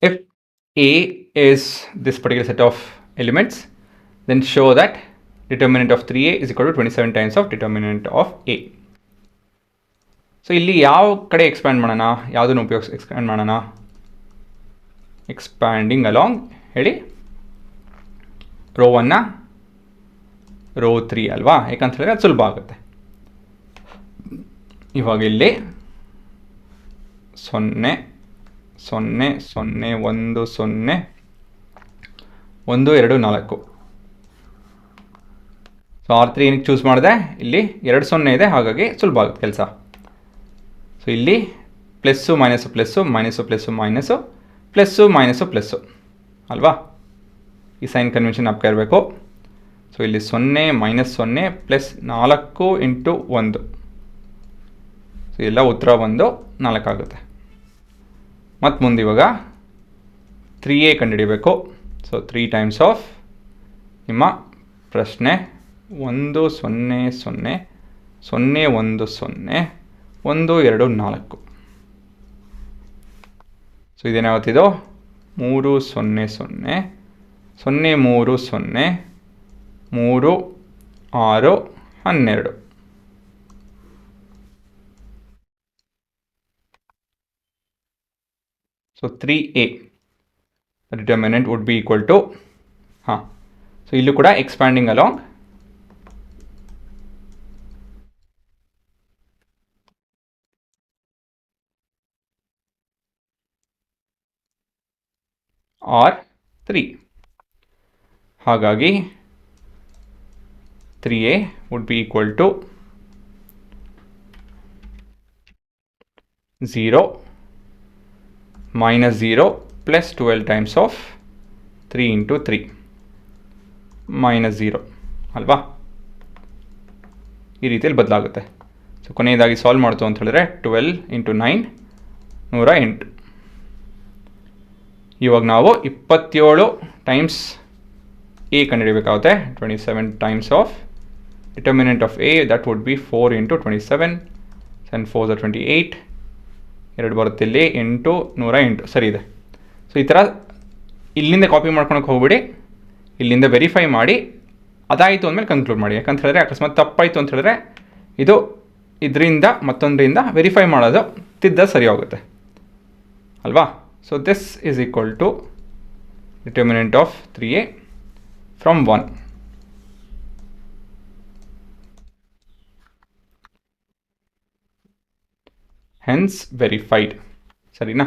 If A is this particular set of elements, then show that determinant of 3A is equal to 27 times of determinant of A. So ಇಲ್ಲಿ ಯಾವ ಕಡೆ expand ಮಾಡೋಣ, ಯಾವುದನ್ನು ಉಪಯೋಗಿಸಿ expand ಮಾಡೋಣ? Expanding along ಹೇಳಿ, rho 1 rho 3 ಅಲ್ವಾ? ಯಾಕಂತ ಹೇಳಿದ್ರೆ ಅದು ಸುಲಭ ಆಗುತ್ತೆ. ಇವಾಗ ಇಲ್ಲಿ 0 0 0 1 0 1 2 4. ಸೊ R3 ಏನಕ್ಕೆ ಚೂಸ್ ಮಾಡಿದೆ? ಇಲ್ಲಿ 2 0 ಇದೆ, ಹಾಗಾಗಿ ಸುಲಭ ಆಗುತ್ತೆ ಕೆಲಸ. ಸೊ ಇಲ್ಲಿ plus minus plus minus plus minus plus minus plus ಅಲ್ವಾ? ಈ ಸೈನ್ ಕನ್ವೆನ್ಷನ್ ಅಪ್ಕ ಇರಬೇಕು. ಸೊ ಇಲ್ಲಿ 0 ಮೈನಸ್ 0 ಪ್ಲಸ್ 4 ಇಂಟು 1. ಸೊ ಎಲ್ಲ ಉತ್ತರ 1 4 ಆಗುತ್ತೆ. ಮತ್ತು ಮುಂದೆ ಇವಾಗ 3A ಕಂಡುಹಿಡಿಯಬೇಕು. ಸೊ 3 ಟೈಮ್ಸ್ ಆಫ್ ನಿಮ್ಮ ಪ್ರಶ್ನೆ 1 0 0 0 1 0 1 2 4. ಸೊ ಇದೇನಾಗುತ್ತಿದ್ದು 3 0 0 0 3 0 3 6 12. So 3A determinant would be equal to so ಇಲ್ಲೂ ಕೂಡ ಎಕ್ಸ್ಪ್ಯಾಂಡಿಂಗ್ ಅಲಾಂಗ್ R3. ಹಾಗಾಗಿ 3A would be equal to 0 minus 0 plus 12 times of 3 into 3 minus 0 ಅಲ್ವಾ? ಈ ರೀತಿಯಲ್ಲಿ ಬದಲಾಗುತ್ತೆ. ಸೊ ಕೊನೆಯದಾಗಿ ಸಾಲ್ವ್ ಮಾಡ್ತು ಅಂತ ಹೇಳಿದ್ರೆ 12 ಇಂಟು 9 108. ಇವಾಗ ನಾವು 27 times A ಕಂಡುಹಿಡಿಯಬೇಕಾಗುತ್ತೆ. 27 times of determinant of A, that would be 4 into 27 and 4 28. 2 ಬರುತ್ತೆ ಇಲ್ಲಿ, 8 108 ಸರಿ ಇದೆ. ಸೊ ಈ ಥರ ಇಲ್ಲಿಂದ ಕಾಪಿ ಮಾಡ್ಕೊಳಕ್ಕೆ ಹೋಗ್ಬಿಡಿ, ಇಲ್ಲಿಂದ ವೆರಿಫೈ ಮಾಡಿ ಅದಾಯಿತು ಅಂದಮೇಲೆ ಕನ್ಕ್ಲೂಡ್ ಮಾಡಿ. ಯಾಕಂತ ಹೇಳಿದ್ರೆ ಅಕಸ್ಮಾತ್ ತಪ್ಪಾಯಿತು ಅಂತ ಹೇಳಿದ್ರೆ ಇದು ಇದರಿಂದ ಮತ್ತೊಂದರಿಂದ ವೆರಿಫೈ ಮಾಡೋದು ತಿದ್ದ ಸರಿ ಹೋಗುತ್ತೆ ಅಲ್ವಾ? So this is equal to determinant of 3A from 1. Hence verified. ಸರಿನಾ?